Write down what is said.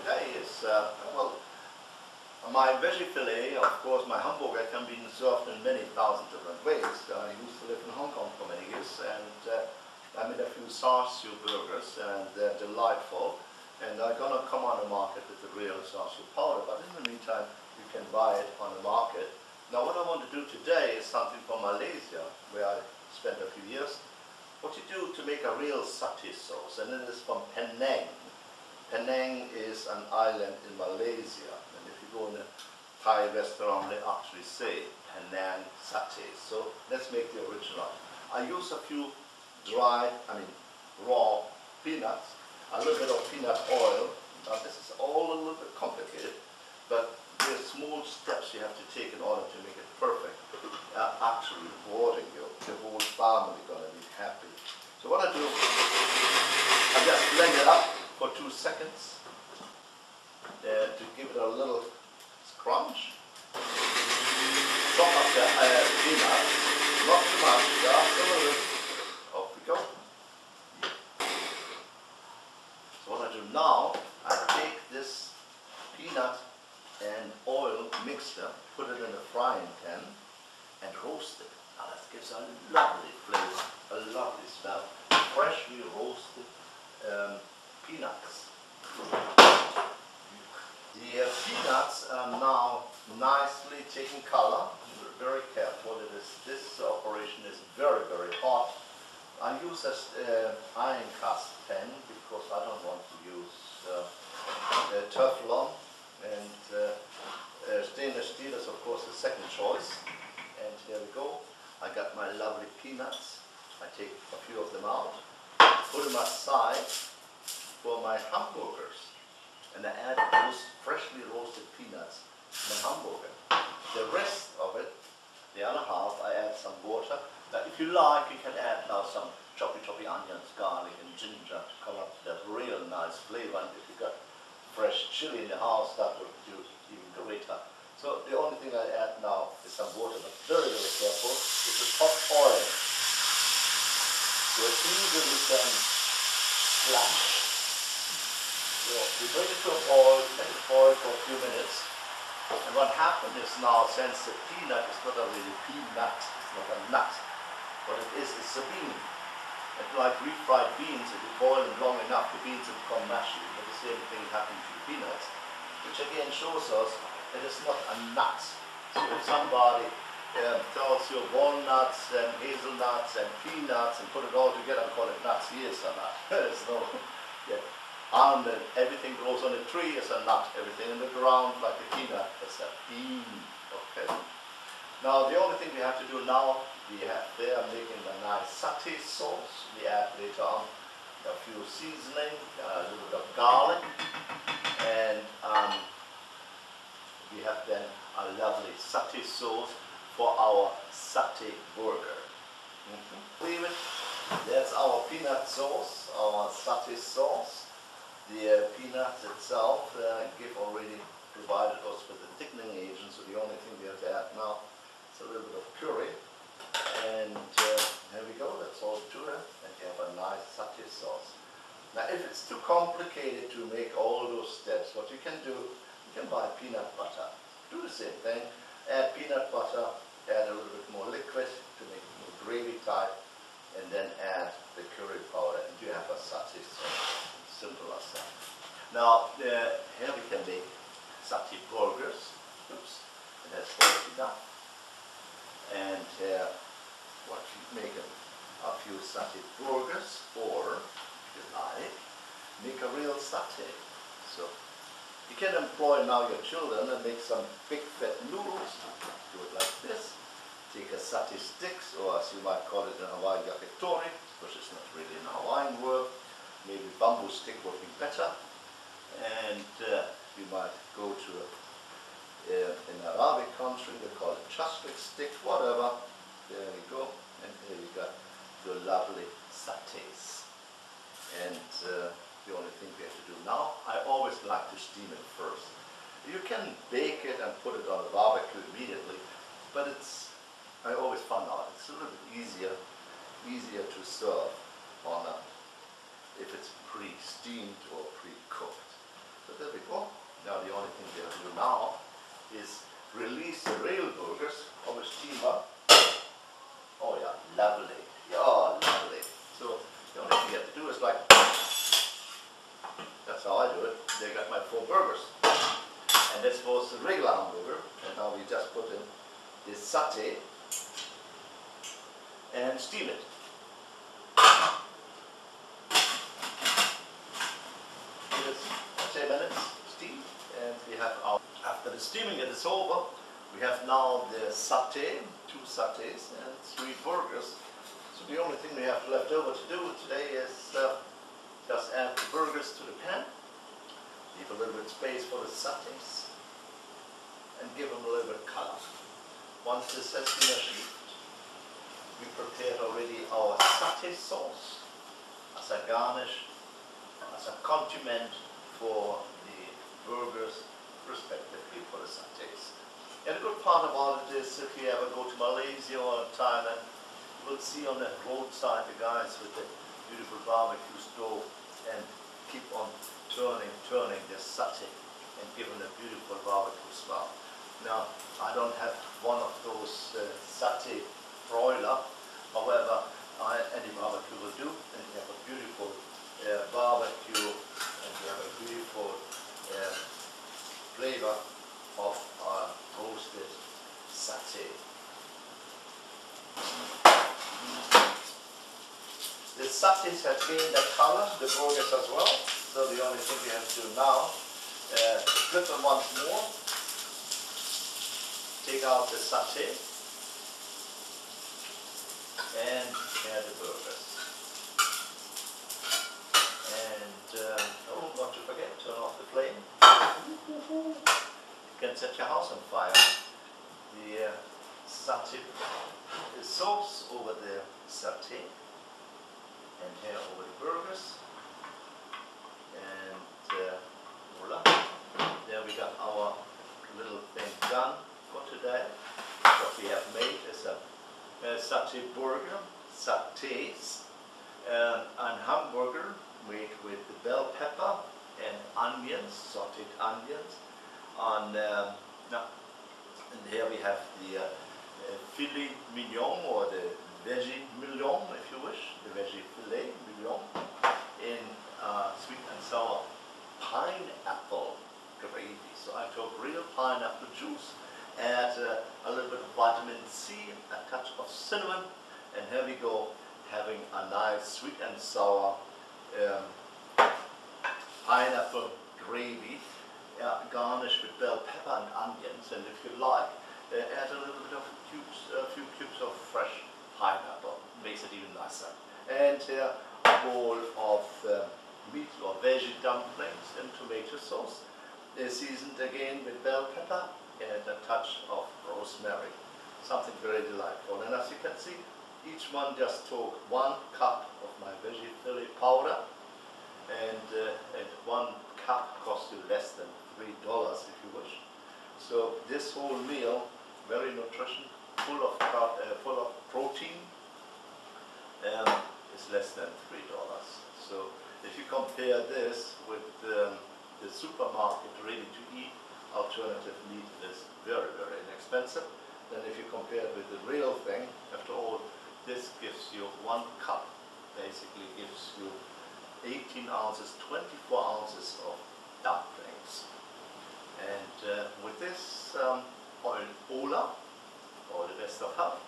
today is, well, my veggie fillet, of course, my hamburger can be served in many thousand different ways. I used to live in Hong Kong for many years, and I made a few char-siu burgers, and they're delightful. And I'm gonna come on the market with the real char-siu powder, but in the meantime, you can buy it on the market. Now, what I want to do today is something from Malaysia, where I spent a few years. What you do to make a real satay sauce, and it is from Penang. Penang is an island in Malaysia, and if you go in a Thai restaurant, they actually say Penang satay. So let's make the original. I use a few raw peanuts, a little bit of peanut oil. Now this is all a little bit complicated, but there are small steps you have to take in order to make it perfect. Actually rewarding you, the whole family gonna be happy. So what I do, I just blend it up for 2 seconds to give it a little scrunch. Chop up the peanuts, not too much, just a little bit. Off we go. So what I do now, I take this peanut and oil mixture, put it in a frying pan and roast it. Now that gives a lovely flavor, a lovely smell. Freshly roasted peanuts. The peanuts are now nicely taking color. Very careful. This operation is very, very hot. I use this iron cast pan because I don't want to use Teflon, and stainless steel is of course the second choice. And here we go. I got my lovely peanuts. I take a few of them out, put them aside for my hamburgers, and I add those freshly roasted peanuts to my hamburger. The rest of it, the other half, I add some water. Now, if you like, you can add now some choppy onions, garlic, and ginger to come up with that real nice flavor. And if you got fresh chili in the house, that would do even greater. So the only thing I add now is some water, but very, very careful. This is hot oil. So it easily can splash. So we bring it to a boil, let it boil for a few minutes. And what happened is now, since the peanut is not a really peanut, it's not a nut. What it is a bean. And like refried beans, if you boil them long enough, the beans will become mushy. But the same thing happens to peanuts, which again shows us that it's not a nut. So if somebody tells you walnuts and hazelnuts and peanuts and put it all together and call it nuts, he is a nut. There's no, almond, everything grows on a tree is a nut. Everything in the ground, like a peanut, is a bean. Okay. Now the only thing we have to do now, we are making a nice satay sauce. We add later on a few seasoning, a little bit of garlic, and we have then a lovely satay sauce for our satay burger. Leave it. There's our peanut sauce, our satay sauce. The peanuts itself give already provided us with the thickening agent, so the only thing we have to add now is a little bit of curry. And here we go, that's all to it, and you have a nice satay sauce. Now if it's too complicated to make all those steps, what you can do, you can buy peanut butter. Do the same thing, add peanut butter, add a little bit more liquid to make it more gravy type, and then add the curry powder, and you have a satay sauce. Simple as that. Now here we can make satay burgers. Oops, and that's already done. And what you make a few satay burgers, or if you like, make a real satay. So you can employ now your children and make some big fat noodles. Do it like this. Take a satay sticks, or as you might call it in Hawaii, yakitori, which is not really an Hawaiian word. Maybe bamboo stick would be better. And you might go to in Arabic country, they call it chastrik stick, whatever. There we go. And here you got your lovely satays. And the only thing we have to do now, I always like to steam it first. You can bake it and put it on the barbecue immediately, but I always found out it's a little bit easier to serve on if it's pre-steamed or pre-cooked. So there we go. Now the only thing we have to do now is release the real burgers from the steamer. Oh yeah, lovely. Yeah, lovely. So the only thing you have to do is like, that's how I do it. They got my 4 burgers. And this was the regular hamburger. And now we just put in this satay and steam it. It is 10 minutes steam, and we have our, after the steaming it is over, we have now the satay, 2 satays and 3 burgers. So the only thing we have left over to do today is just add the burgers to the pan, leave a little bit space for the satays, and give them a little bit color. Once this has been achieved, we prepared already our satay sauce as a garnish, as a condiment for the burgers, respectively for the satays. And the good part about it is, if you ever go to Malaysia or Thailand, you will see on the roadside the guys with the beautiful barbecue stove and keep on turning the satay and giving a beautiful barbecue smell. Now, I don't have one of those satay broiler, however, any barbecue will do, and you have a beautiful barbecue, and you have a beautiful flavor of roasted satay. The satays have gained the color, the burgers as well, so the only thing we have to do now, flip them once more, take out the satay, and add the burgers. And oh, not to forget, turn off the flame. You can set your house on fire. The satay sauce over the satay, and here over the burgers. And voila, there we got our little thing done for today. What we have made is a satay burger, satays, and hamburger made with the bell pepper and onions, sauteed onions. And here we have the filet mignon, or the veggie mignon, if you wish, the veggie filet mignon in sweet and sour pineapple gravy. So I took real pineapple juice, add a little bit of vitamin C, a touch of cinnamon, and here we go, having a nice sweet and sour pineapple gravy, garnished with bell pepper and onions, and if you like, add a little bit of a few cubes of fresh pineapple, makes it even nicer. And here a bowl of meat or veggie dumplings in tomato sauce, seasoned again with bell pepper and a touch of rosemary. Something very delightful. And as you can see, each one just took 1 cup of my veggie fillet powder, and 1 cup costs you less than $3 if you wish. So this whole meal, very nutritious, full of protein, is less than $3. So if you compare this with the supermarket ready-to-eat alternative meat, it is very, very inexpensive. Then if you compare it with the real thing, after all, this gives you 1 cup, basically gives you 18 ounces, 24 ounces of dumplings. And with this, all the best of health.